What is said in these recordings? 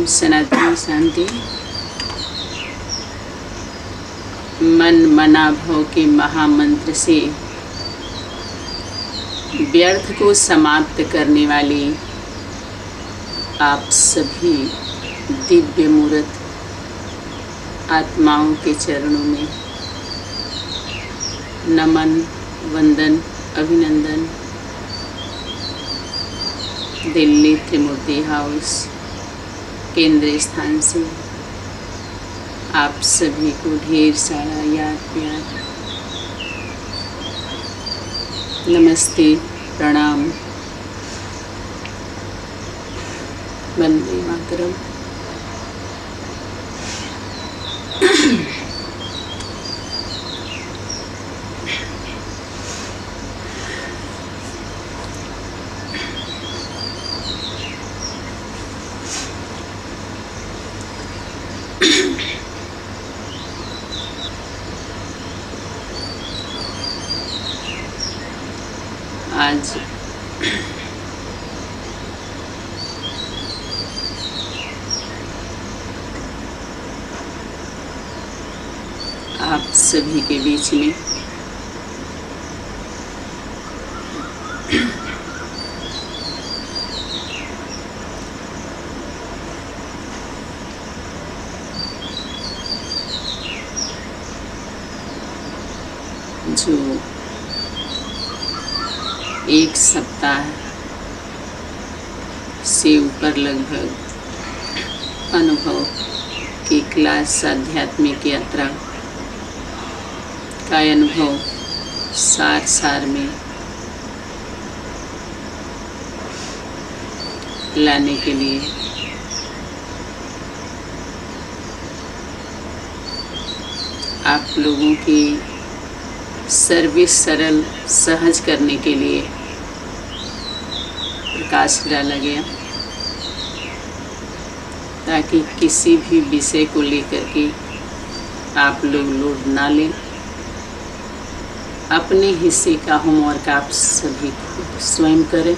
ओम सनातन शांति। मन मनाभव के महामंत्र से व्यर्थ को समाप्त करने वाली आप सभी दिव्य मूर्त आत्माओं के चरणों में नमन, वंदन, अभिनंदन। दिल्ली त्रिमूर्ति हाउस केंद्रीय स्थान से आप सभी को ढेर सारा याद प्यार, नमस्ते, प्रणाम, वंदे मातरम। आज आप सभी के बीच में जो एक सप्ताह से ऊपर लगभग अनुभव की क्लास आध्यात्मिक यात्रा का अनुभव सार में लाने के लिए आप लोगों की सर्विस सरल सहज करने के लिए प्रकाश डाला गया, ताकि किसी भी विषय को लेकर के आप लोग लोड ना लें। अपने हिस्से का होमवर्क आप सभी खुद स्वयं करें।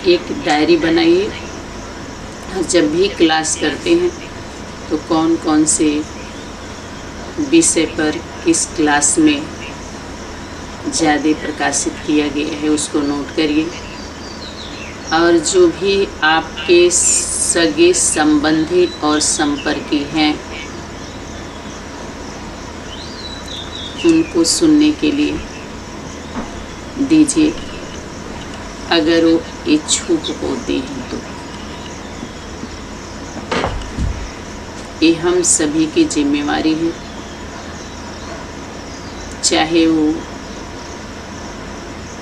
एक डायरी बनाइए, जब भी क्लास करते हैं तो कौन कौन से विषय पर किस क्लास में ज़्यादा प्रकाशित किया गया है उसको नोट करिए। और जो भी आपके सगे संबंधी और संपर्की हैं उनको सुनने के लिए दीजिए, अगर वो इच्छुक होते हैं तो। ये हम सभी की जिम्मेवारी है, चाहे वो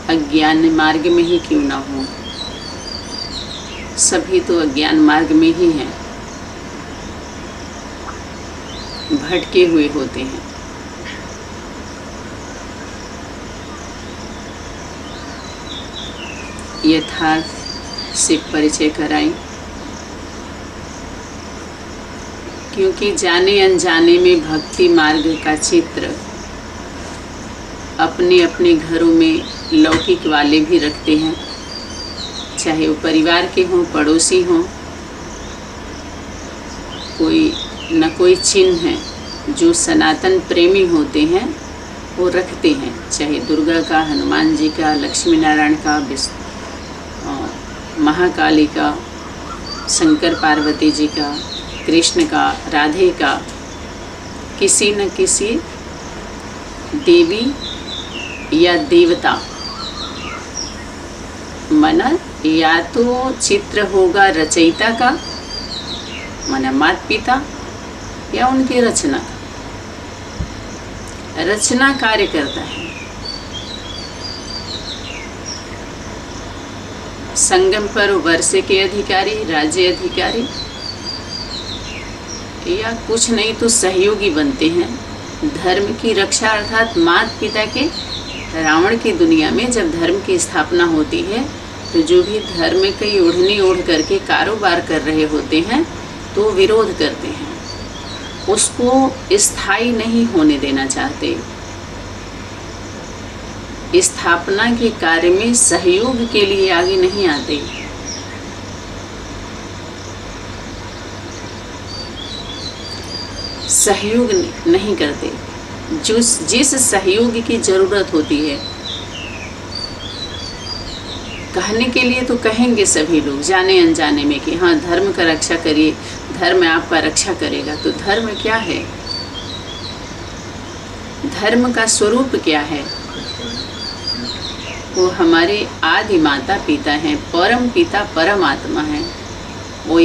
अज्ञान मार्ग में ही क्यों ना हो। सभी तो अज्ञान मार्ग में ही हैं, भटके हुए होते हैं। यथार्थ से परिचय कराएं, क्योंकि जाने अनजाने में भक्ति मार्ग का चित्र अपने अपने घरों में लौकिक वाले भी रखते हैं, चाहे वो परिवार के हों, पड़ोसी हों। कोई न कोई चिन्ह है जो सनातन प्रेमी होते हैं वो रखते हैं, चाहे दुर्गा का, हनुमान जी का, लक्ष्मी नारायण का, महाकाली का, शंकर पार्वती जी का, कृष्ण का, राधे का, किसी न किसी देवी या देवता। माना या तो चित्र होगा रचयिता का, माना माता पिता, या उनकी रचना कार्य करता है। संगम पर वर्ष के अधिकारी, राज्य अधिकारी, या कुछ नहीं तो सहयोगी बनते हैं। धर्म की रक्षा अर्थात माता पिता के रावण की दुनिया में जब धर्म की स्थापना होती है तो जो भी धर्म की ओढ़नी ओढ़ करके कारोबार कर रहे होते हैं तो विरोध करते हैं, उसको स्थायी नहीं होने देना चाहते। स्थापना के कार्य में सहयोग के लिए आगे नहीं आते। सहयोग नहीं करते। जिस सहयोग की ज़रूरत होती है, कहने के लिए तो कहेंगे सभी लोग जाने अनजाने में कि हाँ धर्म का रक्षा करिए, धर्म आपका रक्षा करेगा। तो धर्म क्या है? धर्म का स्वरूप क्या है? वो हमारे आदि माता पिता हैं, परम पिता परमात्मा हैं। वो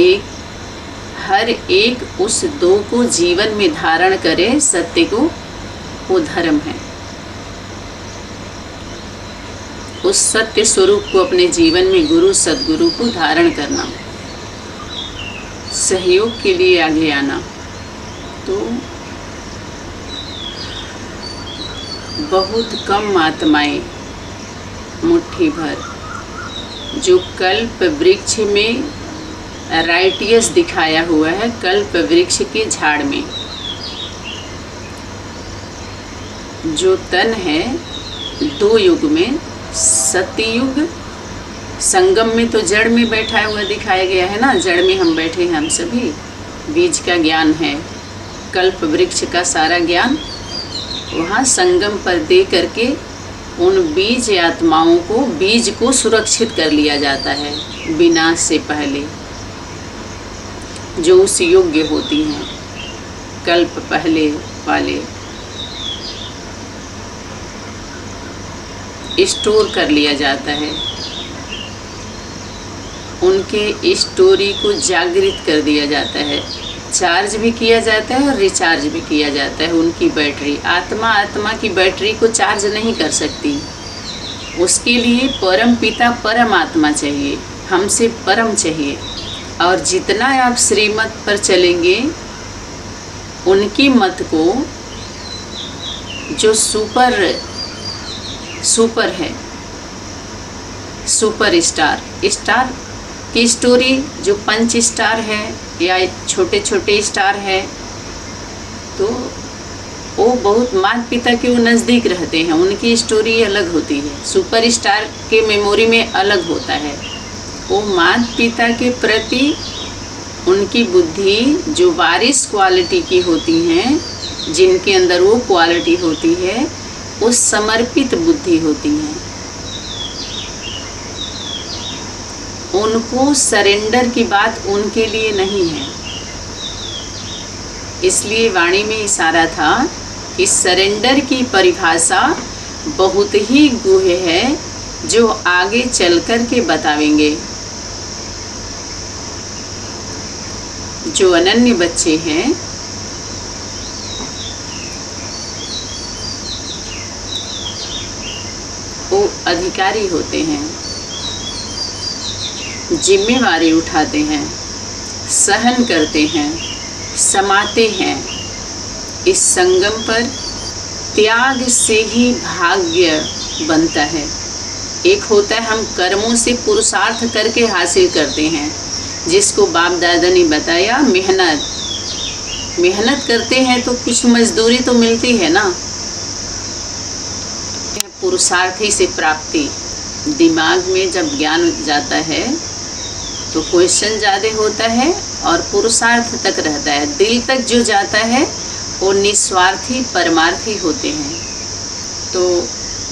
हर एक उस दो को जीवन में धारण करे, सत्य को, वो धर्म है। उस सत्य स्वरूप को अपने जीवन में गुरु सद्गुरु को धारण करना, सहयोग के लिए आगे आना। तो बहुत कम आत्माएं, मुट्ठी भर, जो कल्प वृक्ष में राइटियस दिखाया हुआ है, कल्प वृक्ष के झाड़ में जो तन है, दो युग में, सतयुग संगम में तो जड़ में बैठा हुआ दिखाया गया है ना, जड़ में हम बैठे हैं, हम सभी बीज का ज्ञान है, कल्प वृक्ष का सारा ज्ञान वहाँ संगम पर दे करके उन बीज आत्माओं को, बीज को सुरक्षित कर लिया जाता है विनाश से पहले, जो उस योग्य होती हैं, कल्प पहले वाले स्टोर कर लिया जाता है। उनके स्टोरी को जागृत कर दिया जाता है, चार्ज भी किया जाता है और रिचार्ज भी किया जाता है। उनकी बैटरी, आत्मा की बैटरी को चार्ज नहीं कर सकती, उसके लिए परम पिता परमात्मा चाहिए, हमसे परम चाहिए। और जितना आप श्रीमत पर चलेंगे, उनकी मत को, जो सुपर है, सुपर स्टार की स्टोरी, जो 5 स्टार है या छोटे छोटे स्टार है, तो वो बहुत माता पिता के वो नज़दीक रहते हैं, उनकी स्टोरी अलग होती है। सुपर स्टार के मेमोरी में अलग होता है। वो माता पिता के प्रति उनकी बुद्धि, जो वारिस क्वालिटी की होती हैं, जिनके अंदर वो क्वालिटी होती है, वो समर्पित बुद्धि होती हैं। उनको सरेंडर की बात उनके लिए नहीं है। इसलिए वाणी में इशारा था कि सरेंडर की परिभाषा बहुत ही गूढ़ है, जो आगे चल कर के बतावेंगे। जो अनन्य बच्चे हैं, वो अधिकारी होते हैं, जिम्मेवारी उठाते हैं, सहन करते हैं, समाते हैं। इस संगम पर त्याग से ही भाग्य बनता है। एक होता है हम कर्मों से पुरुषार्थ करके हासिल करते हैं, जिसको बाप दादा ने बताया, मेहनत करते हैं तो कुछ मजदूरी तो मिलती है ना। पुरुषार्थी से प्राप्ति, दिमाग में जब ज्ञान जाता है तो क्वेश्चन ज़्यादा होता है और पुरुषार्थ तक रहता है। दिल तक जो जाता है वो निस्वार्थी परमार्थी होते हैं। तो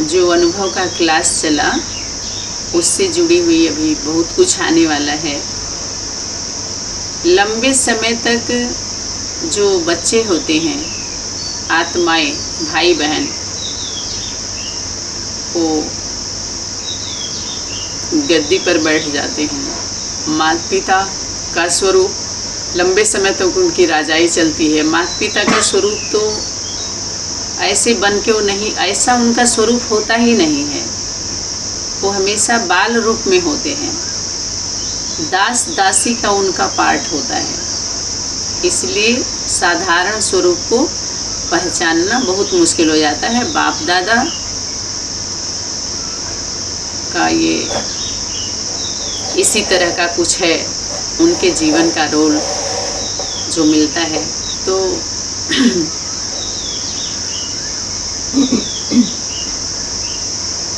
जो अनुभव का क्लास चला, उससे जुड़ी हुई अभी बहुत कुछ आने वाला है। लंबे समय तक जो बच्चे होते हैं, आत्माएं, भाई बहन, वो गद्दी पर बैठ जाते हैं। माता पिता का स्वरूप लंबे समय तक उनकी राजाई चलती है। माता पिता का स्वरूप तो ऐसे बन के वो नहीं, ऐसा उनका स्वरूप होता ही नहीं है। वो हमेशा बाल रूप में होते हैं, दास दासी का उनका पार्ट होता है। इसलिए साधारण स्वरूप को पहचानना बहुत मुश्किल हो जाता है। बाप दादा का ये इसी तरह का कुछ है, उनके जीवन का रोल जो मिलता है। तो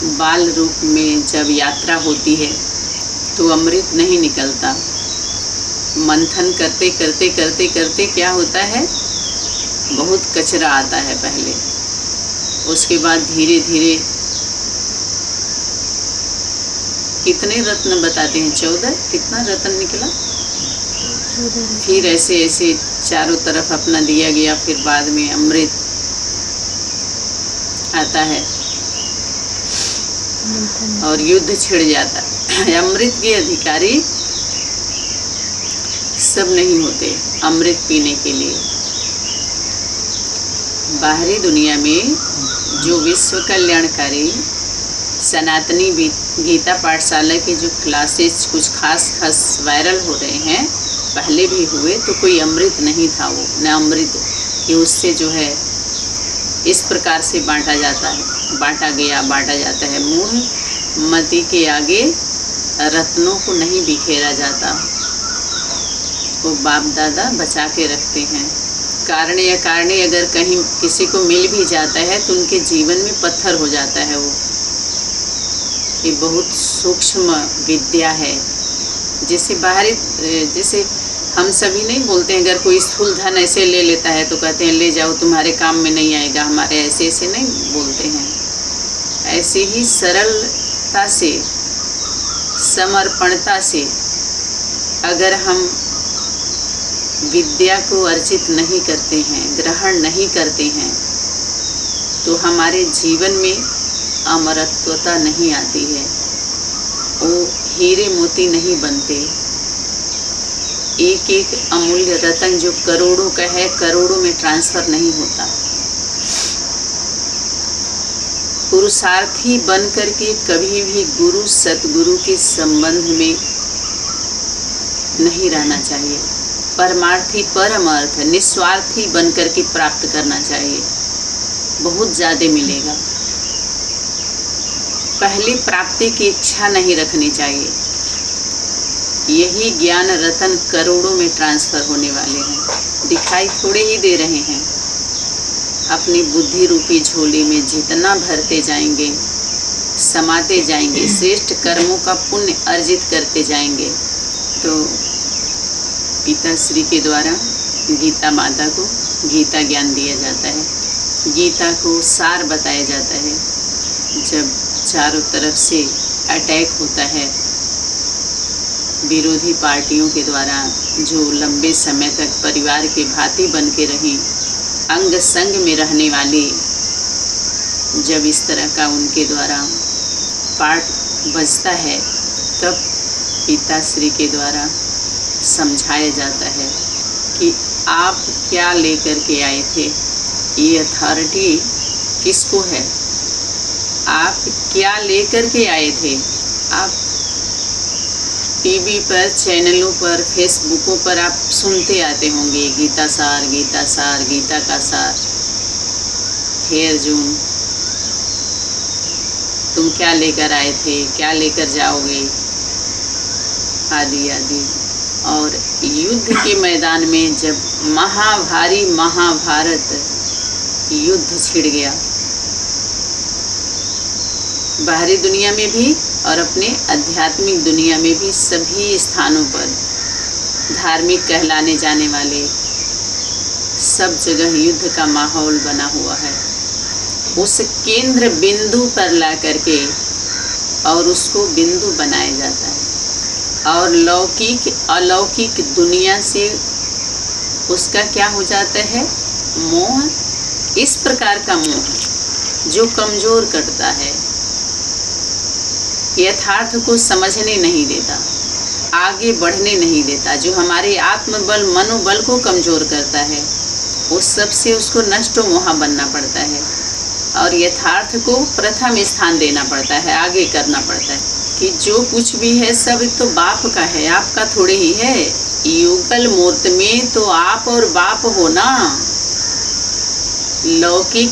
बाल रूप में जब यात्रा होती है तो अमृत नहीं निकलता। मंथन करते करते करते करते क्या होता है, बहुत कचरा आता है पहले, उसके बाद धीरे धीरे कितने रत्न बताते हैं, 14 कितना रत्न निकला, फिर ऐसे ऐसे चारों तरफ अपना दिया गया, फिर बाद में अमृत आता है और युद्ध छिड़ जाता है। अमृत के अधिकारी सब नहीं होते अमृत पीने के लिए। बाहरी दुनिया में जो विश्व कल्याणकारी सनातनी गीता पाठशाला के जो क्लासेस कुछ खास वायरल हो रहे हैं, पहले भी हुए, तो कोई अमृत नहीं था, वो न अमृत कि उससे जो है इस प्रकार से बांटा जाता है। मूढ़ मति के आगे रत्नों को नहीं बिखेरा जाता, वो बाप दादा बचा के रखते हैं। कारण या कारणे अगर कहीं किसी को मिल भी जाता है तो उनके जीवन में पत्थर हो जाता है वो। ये बहुत सूक्ष्म विद्या है। जैसे हम सभी नहीं बोलते हैं, अगर कोई स्थूल धन ऐसे ले लेता है तो कहते हैं ले जाओ तुम्हारे काम में नहीं आएगा, हमारे ऐसे नहीं बोलते हैं। ऐसे ही सरलता से समर्पणता से अगर हम विद्या को अर्जित नहीं करते हैं, ग्रहण नहीं करते हैं, तो हमारे जीवन में अमरत्वता नहीं आती है, वो हीरे मोती नहीं बनते। एक एक अमूल्य रतन जो करोड़ों का है, करोड़ों में ट्रांसफर नहीं होता। पुरुषार्थी बन करके कभी भी गुरु सतगुरु के संबंध में नहीं रहना चाहिए। परमार्थी परम अर्थ निस्वार्थी बन करके प्राप्त करना चाहिए, बहुत ज़्यादा मिलेगा। पहले प्राप्ति की इच्छा नहीं रखनी चाहिए। यही ज्ञान रतन करोड़ों में ट्रांसफर होने वाले हैं, दिखाई थोड़े ही दे रहे हैं। अपनी बुद्धि रूपी झोली में जितना भरते जाएंगे, समाते जाएंगे, श्रेष्ठ कर्मों का पुण्य अर्जित करते जाएंगे, तो पिता श्री के द्वारा गीता माता को गीता ज्ञान दिया जाता है। गीता को सार बताया जाता है। जब चारों तरफ से अटैक होता है विरोधी पार्टियों के द्वारा, जो लंबे समय तक परिवार के भांति बन के रही, अंग संग में रहने वाली, जब इस तरह का उनके द्वारा पाठ बजता है, तब पिता श्री के द्वारा समझाया जाता है कि आप क्या लेकर के आए थे, ये अथॉरिटी किसको है, आप क्या लेकर के आए थे। आप टीवी पर, चैनलों पर, फेसबुकों पर आप सुनते आते होंगे गीता सार, गीता सार, गीता का सार। हे अर्जुन, तुम क्या लेकर आए थे, क्या लेकर जाओगे, आदि आदि। और युद्ध के मैदान में जब महाभारी महाभारत युद्ध छिड़ गया, बाहरी दुनिया में भी और अपने आध्यात्मिक दुनिया में भी, सभी स्थानों पर धार्मिक कहलाने जाने वाले सब जगह युद्ध का माहौल बना हुआ है। उस केंद्र बिंदु पर ला करके और उसको बिंदु बनाया जाता है, और लौकिक अलौकिक दुनिया से उसका क्या हो जाता है, मोह। इस प्रकार का मोह जो कमज़ोर करता है, यथार्थ को समझने नहीं देता, आगे बढ़ने नहीं देता, जो हमारे आत्मबल मनोबल को कमज़ोर करता है, उस सब से उसको नष्ट मोहा बनना पड़ता है और यथार्थ को प्रथम स्थान देना पड़ता है, आगे करना पड़ता है कि जो कुछ भी है सब तो बाप का है, आपका थोड़े ही है। युगल मूर्त में तो आप और बाप हो ना। लौकिक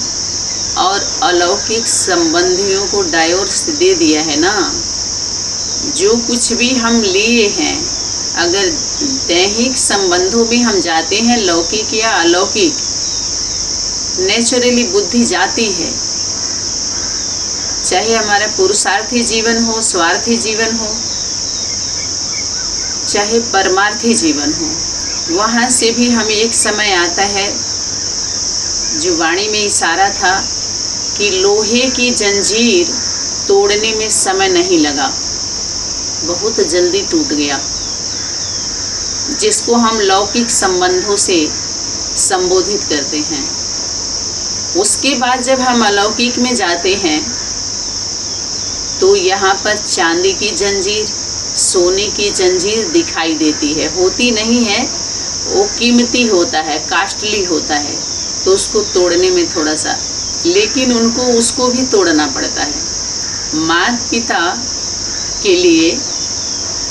और अलौकिक संबंधियों को डाइवोर्स दे दिया है ना। जो कुछ भी हम लिए हैं, अगर दैहिक संबंधों में हम जाते हैं, लौकिक या अलौकिक, नेचुरली बुद्धि जाती है। चाहे हमारा पुरुषार्थी जीवन हो, स्वार्थी जीवन हो, चाहे परमार्थी जीवन हो, वहाँ से भी हमें एक समय आता है जो वाणी में इशारा था कि लोहे की जंजीर तोड़ने में समय नहीं लगा, बहुत जल्दी टूट गया, जिसको हम लौकिक संबंधों से संबोधित करते हैं। उसके बाद जब हम अलौकिक में जाते हैं तो यहाँ पर चांदी की जंजीर, सोने की जंजीर दिखाई देती है। होती नहीं है, वो कीमती होता है, कास्टली होता है, तो उसको तोड़ने में थोड़ा सा, लेकिन उनको उसको भी तोड़ना पड़ता है। माता पिता के लिए,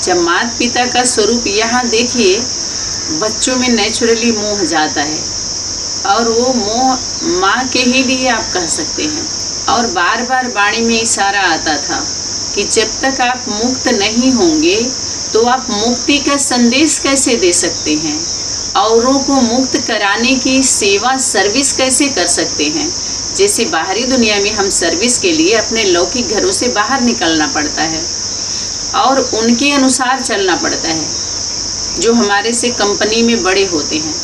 जब माता पिता का स्वरूप यहाँ देखिए, बच्चों में नेचुरली मोह जाता है और वो मोह माँ के ही लिए आप कह सकते हैं। और बार बार वाणी में इशारा आता था कि जब तक आप मुक्त नहीं होंगे तो आप मुक्ति का संदेश कैसे दे सकते हैं, औरों को मुक्त कराने की सेवा सर्विस कैसे कर सकते हैं। जैसे बाहरी दुनिया में हम सर्विस के लिए अपने लौकिक घरों से बाहर निकलना पड़ता है और उनके अनुसार चलना पड़ता है, जो हमारे से कंपनी में बड़े होते हैं।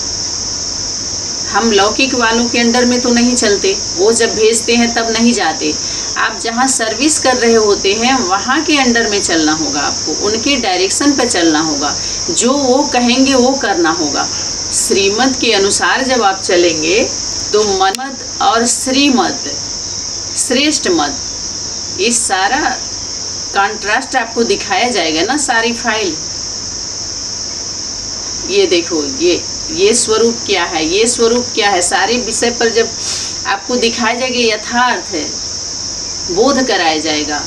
हम लौकिक वालों के अंडर में तो नहीं चलते, वो जब भेजते हैं तब नहीं जाते। आप जहाँ सर्विस कर रहे होते हैं वहाँ के अंडर में चलना होगा, आपको उनके डायरेक्शन पर चलना होगा, जो वो कहेंगे वो करना होगा। श्रीमत के अनुसार जब आप चलेंगे तो मनमत और श्रीमत, श्रेष्ठ मत, इस सारा कंट्रास्ट आपको दिखाया जाएगा ना, सारी फाइल। ये देखो, ये स्वरूप क्या है, ये स्वरूप क्या है, सारे विषय पर जब आपको दिखाया जाएगा, यथार्थ है, बोध कराया जाएगा,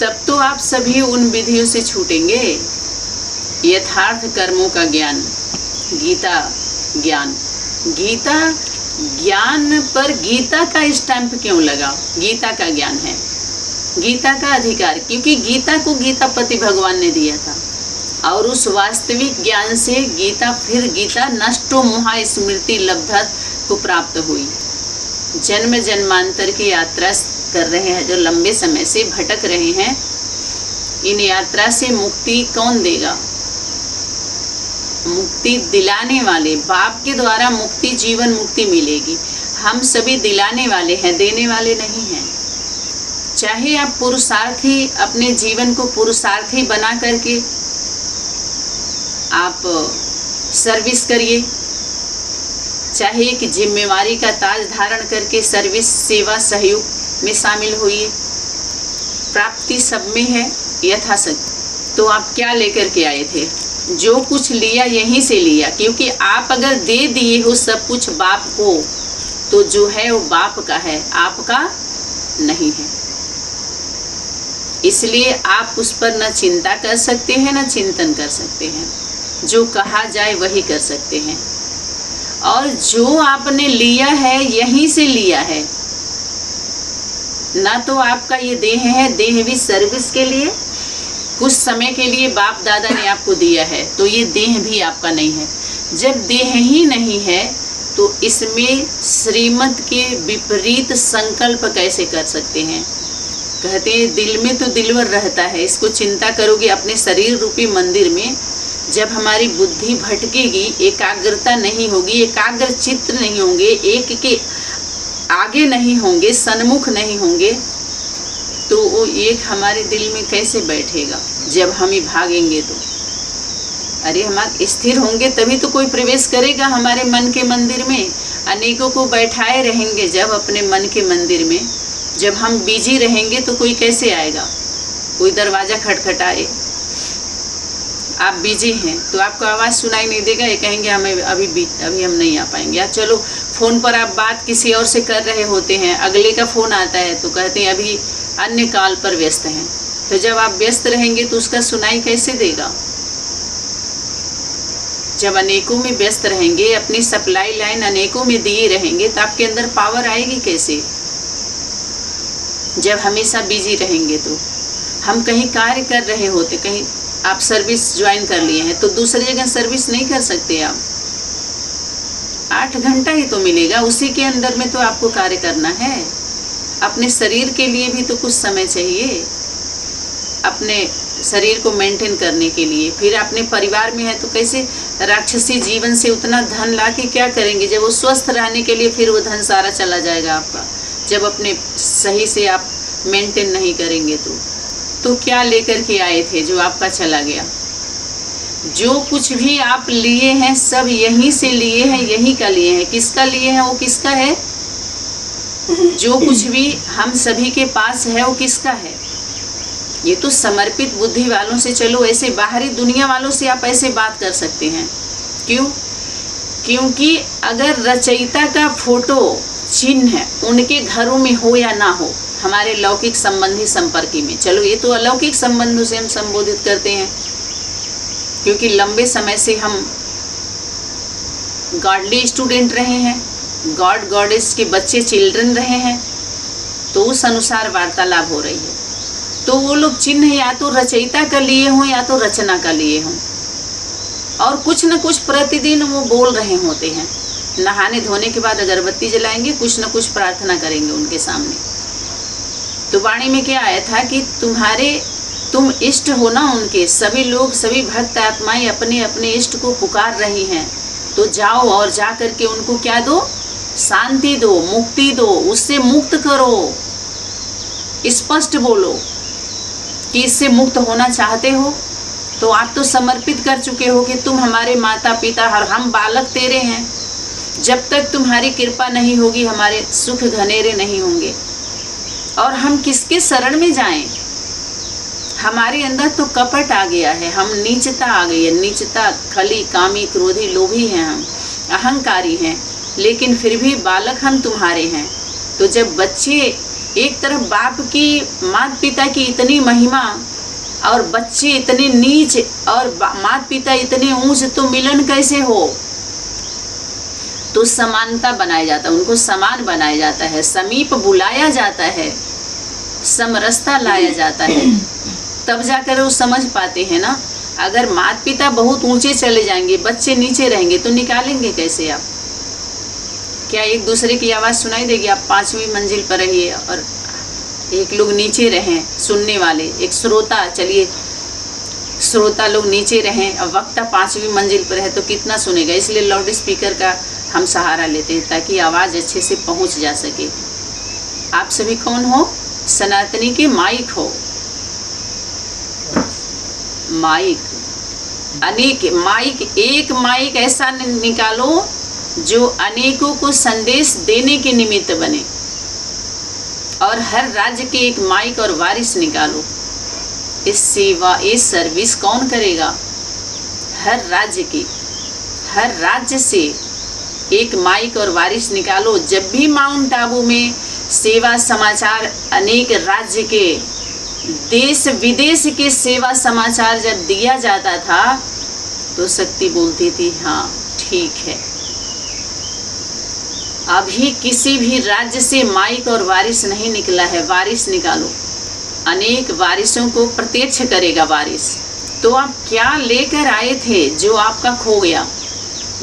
तब तो आप सभी उन विधियों से छूटेंगे। यथार्थ कर्मों का ज्ञान, गीता ज्ञान। गीता ज्ञान पर गीता का स्टैंप क्यों लगा? गीता का ज्ञान है, गीता का अधिकार, क्योंकि गीता को गीतापति भगवान ने दिया था और उस वास्तविक ज्ञान से गीता, फिर गीता नष्टो मोहा स्मृति लब्धा को प्राप्त हुई। जन्म जन्मांतर की यात्रा कर रहे हैं, जो लंबे समय से भटक रहे हैं, इन यात्रा से मुक्ति कौन देगा? मुक्ति दिलाने वाले, बाप के द्वारा मुक्ति, जीवन मुक्ति मिलेगी। हम सभी दिलाने वाले हैं, देने वाले नहीं हैं। चाहे आप पुरुषार्थी, अपने जीवन को पुरुषार्थी बना करके आप सर्विस करिए, चाहे एक जिम्मेवारी का ताज धारण करके सर्विस, सेवा, सहयोग में शामिल होइए। प्राप्ति सब में है यथाशक्ति। तो आप क्या लेकर के आए थे? जो कुछ लिया यहीं से लिया, क्योंकि आप अगर दे दिए हो सब कुछ बाप को, तो जो है वो बाप का है, आपका नहीं है। इसलिए आप उस पर न चिंता कर सकते हैं न चिंतन कर सकते हैं, जो कहा जाए वही कर सकते हैं। और जो आपने लिया है यहीं से लिया है, ना तो आपका ये देह है, देह भी सर्विस के लिए कुछ समय के लिए बाप दादा ने आपको दिया है, तो ये देह भी आपका नहीं है। जब देह ही नहीं है तो इसमें श्रीमत के विपरीत संकल्प कैसे कर सकते हैं? कहते हैं दिल में तो दिलवर रहता है, इसको चिंता करोगे अपने शरीर रूपी मंदिर में। जब हमारी बुद्धि भटकेगी, एकाग्रता नहीं होगी, एकाग्र चित्त नहीं होंगे, एक के आगे नहीं होंगे, सन्मुख नहीं होंगे, तो वो एक हमारे दिल में कैसे बैठेगा? जब हम ही भागेंगे तो, अरे हम स्थिर होंगे तभी तो कोई प्रवेश करेगा हमारे मन के मंदिर में। अनेकों को बैठाए रहेंगे जब अपने मन के मंदिर में, जब हम बिजी रहेंगे तो कोई कैसे आएगा? कोई दरवाज़ा खटखटाए, आप बिजी हैं तो आपको आवाज़ सुनाई नहीं देगा, ये कहेंगे हमें अभी हम नहीं आ पाएंगे। या चलो फ़ोन पर आप बात किसी और से कर रहे होते हैं, अगले का फ़ोन आता है तो कहते हैं अभी अन्य कॉल पर व्यस्त हैं। तो जब आप व्यस्त रहेंगे तो उसका सुनाई कैसे देगा? जब अनेकों में व्यस्त रहेंगे, अपनी सप्लाई लाइन अनेकों में दिए रहेंगे, तो आपके अंदर पावर आएगी कैसे? जब हमेशा बिजी रहेंगे तो हम कहीं कार्य कर रहे होते, कहीं आप सर्विस ज्वाइन कर लिए हैं तो दूसरी जगह सर्विस नहीं कर सकते आप। 8 घंटा ही तो मिलेगा, उसी के अंदर में तो आपको कार्य करना है। अपने शरीर के लिए भी तो कुछ समय चाहिए, अपने शरीर को मेंटेन करने के लिए। फिर अपने परिवार में है तो कैसे राक्षसी जीवन से उतना धन ला के क्या करेंगे? जब वो स्वस्थ रहने के लिए फिर वो धन सारा चला जाएगा आपका, जब अपने सही से आप मेंटेन नहीं करेंगे तो क्या लेकर के आए थे जो आपका चला गया? जो कुछ भी आप लिए हैं सब यहीं से लिए हैं, यहीं का लिए हैं। किसका लिए हैं? वो किसका है? जो कुछ भी हम सभी के पास है वो किसका है? ये तो समर्पित बुद्धि वालों से, चलो ऐसे बाहरी दुनिया वालों से आप ऐसे बात कर सकते हैं। क्यों? क्योंकि अगर रचयिता का फोटो चिन्ह उनके घरों में हो या ना हो, हमारे लौकिक संबंधी संपर्की में, चलो ये तो अलौकिक संबंधों से हम संबोधित करते हैं, क्योंकि लंबे समय से हम गॉडली स्टूडेंट रहे हैं, गॉड गॉडेस के बच्चे चिल्ड्रन रहे हैं, तो उस अनुसार वार्तालाप हो रही है। तो वो लोग चिन्ह या तो रचयिता का लिए हों या तो रचना का लिए हों, और कुछ न कुछ प्रतिदिन वो बोल रहे होते हैं। नहाने धोने के बाद अगरबत्ती जलाएंगे, कुछ न कुछ प्रार्थना करेंगे उनके सामने। तो वाणी में क्या आया था कि तुम इष्ट हो ना उनके, सभी लोग, सभी भक्त आत्माएं अपने अपने इष्ट को पुकार रही हैं, तो जाओ और जा करके उनको क्या दो? शांति दो, मुक्ति दो, उससे मुक्त करो। स्पष्ट बोलो कि इससे मुक्त होना चाहते हो तो आप तो समर्पित कर चुके हो कि तुम हमारे माता पिता और हम बालक तेरे हैं। जब तक तुम्हारी कृपा नहीं होगी हमारे सुख घनेरे नहीं होंगे। और हम किसके शरण में जाएं? हमारे अंदर तो कपट आ गया है, हम नीचता आ गई है, नीचता, खली, कामी, क्रोधी, लोभी हैं, हम अहंकारी हैं, लेकिन फिर भी बालक हम तुम्हारे हैं। तो जब बच्चे, एक तरफ बाप की, माता पिता की इतनी महिमा और बच्चे इतने नीच और माता पिता इतने ऊंच, तो मिलन कैसे हो? तो समानता बनाया जाता है, उनको समान बनाया जाता है, समीप बुलाया जाता है, समरसता लाया जाता है, तब जाकर वो समझ पाते हैं ना। अगर माता पिता बहुत ऊंचे चले जाएंगे, बच्चे नीचे रहेंगे, तो निकालेंगे कैसे आप? क्या एक दूसरे की आवाज़ सुनाई देगी? आप 5वीं मंजिल पर रहिए और एक लोग नीचे रहें, सुनने वाले, एक श्रोता, चलिए श्रोता लोग नीचे रहें और वक्ता 5वीं मंजिल पर है, तो कितना सुनेगा? इसलिए लाउड स्पीकर का हम सहारा लेते हैं ताकि आवाज़ अच्छे से पहुंच जा सके। आप सभी कौन हो? सनातनी के माइक हो। माइक, अनेक माइक, एक माइक ऐसा निकालो जो अनेकों को संदेश देने के निमित्त बने। और हर राज्य के एक माइक और वारिस निकालो। इस सेवा, इस सर्विस कौन करेगा? हर राज्य की, हर राज्य से एक माइक और वारिस निकालो। जब भी माउंट आबू में सेवा समाचार, अनेक राज्य के, देश विदेश के सेवा समाचार जब दिया जाता था, तो शक्ति बोलती थी हाँ ठीक है। अभी किसी भी राज्य से माइक और वारिस नहीं निकला है। वारिस निकालो, अनेक वारिसों को प्रत्यक्ष करेगा वारिस। तो आप क्या लेकर आए थे जो आपका खो गया?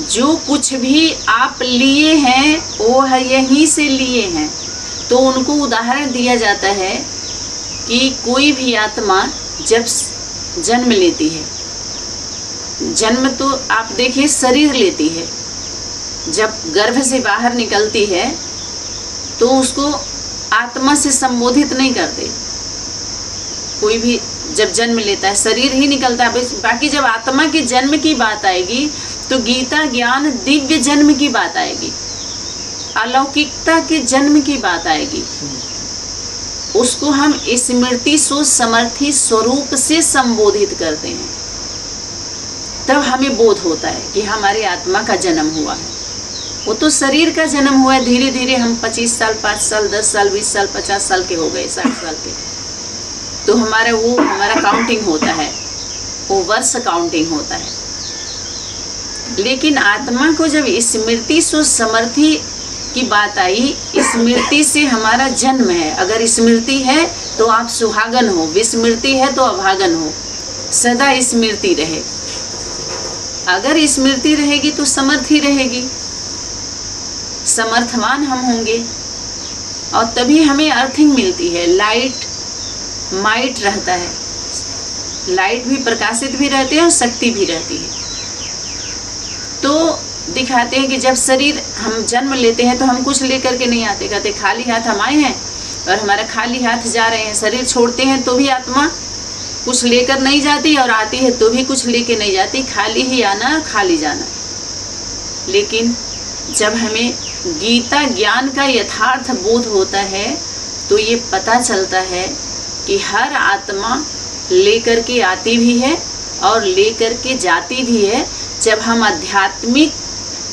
जो कुछ भी आप लिए हैं वो है यहीं से लिए हैं। तो उनको उदाहरण दिया जाता है कि कोई भी आत्मा जब जन्म लेती है, जन्म तो आप देखिए शरीर लेती है, जब गर्भ से बाहर निकलती है तो उसको आत्मा से संबोधित नहीं करते। कोई भी जब जन्म लेता है शरीर ही निकलता है। बाकी जब आत्मा के जन्म की बात आएगी तो गीता ज्ञान दिव्य जन्म की बात आएगी, अलौकिकता के जन्म की बात आएगी। उसको हम स्मृति सो समर्थी स्वरूप से संबोधित करते हैं। तब हमें बोध होता है कि हमारे आत्मा का जन्म हुआ है। वो तो शरीर का जन्म हुआ है। धीरे धीरे हम 25 साल, 5 साल, 10 साल, 20 साल, 50 साल के हो गए, 60 साल के, तो हमारा काउंटिंग होता है, वो वर्ष काउंटिंग होता है। लेकिन आत्मा को जब स्मृति सो समर्थी की बात आई, स्मृति से हमारा जन्म है। अगर स्मृति है तो आप सुहागन हो, विस्मृति है तो अभागन हो। सदा स्मृति रहे। अगर स्मृति रहेगी तो समर्थी रहेगी, समर्थवान हम होंगे, और तभी हमें अर्थिंग मिलती है। लाइट माइट रहता है, लाइट भी प्रकाशित भी रहते हैं और शक्ति भी रहती है। दिखाते हैं कि जब शरीर हम जन्म लेते हैं तो हम कुछ लेकर के नहीं आते, कहते खाली हाथ हम आए हैं और हमारा खाली हाथ जा रहे हैं। शरीर छोड़ते हैं तो भी आत्मा कुछ लेकर नहीं जाती और आती है तो भी कुछ लेके नहीं जाती, खाली ही आना खाली जाना। लेकिन जब हमें गीता ज्ञान का यथार्थ बोध होता है तो ये पता चलता है कि हर आत्मा लेकर के आती भी है और लेकर के जाती भी है। जब हम आध्यात्मिक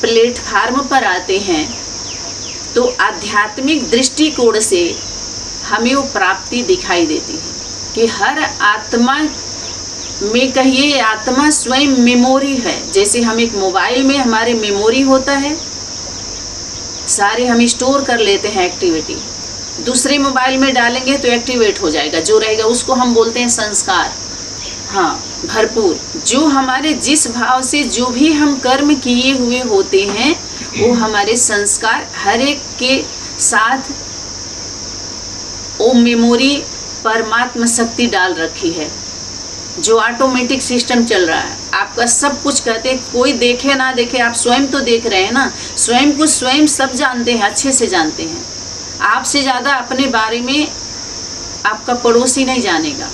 प्लेटफार्म पर आते हैं तो आध्यात्मिक दृष्टिकोण से हमें वो प्राप्ति दिखाई देती है कि हर आत्मा में, कहिए आत्मा स्वयं मेमोरी है। जैसे हम एक मोबाइल में हमारे मेमोरी होता है, सारे हम स्टोर कर लेते हैं एक्टिविटी, दूसरे मोबाइल में डालेंगे तो एक्टिवेट हो जाएगा, जो रहेगा उसको हम बोलते हैं संस्कार। हाँ, भरपूर जो हमारे जिस भाव से जो भी हम कर्म किए हुए होते हैं वो हमारे संस्कार हर एक के साथ वो मेमोरी परमात्मा शक्ति डाल रखी है, जो ऑटोमेटिक सिस्टम चल रहा है। आपका सब कुछ कहते हैं, कोई देखे ना देखे आप स्वयं तो देख रहे हैं ना, स्वयं को स्वयं सब जानते हैं, अच्छे से जानते हैं। आपसे ज़्यादा अपने बारे में आपका पड़ोसी नहीं जानेगा।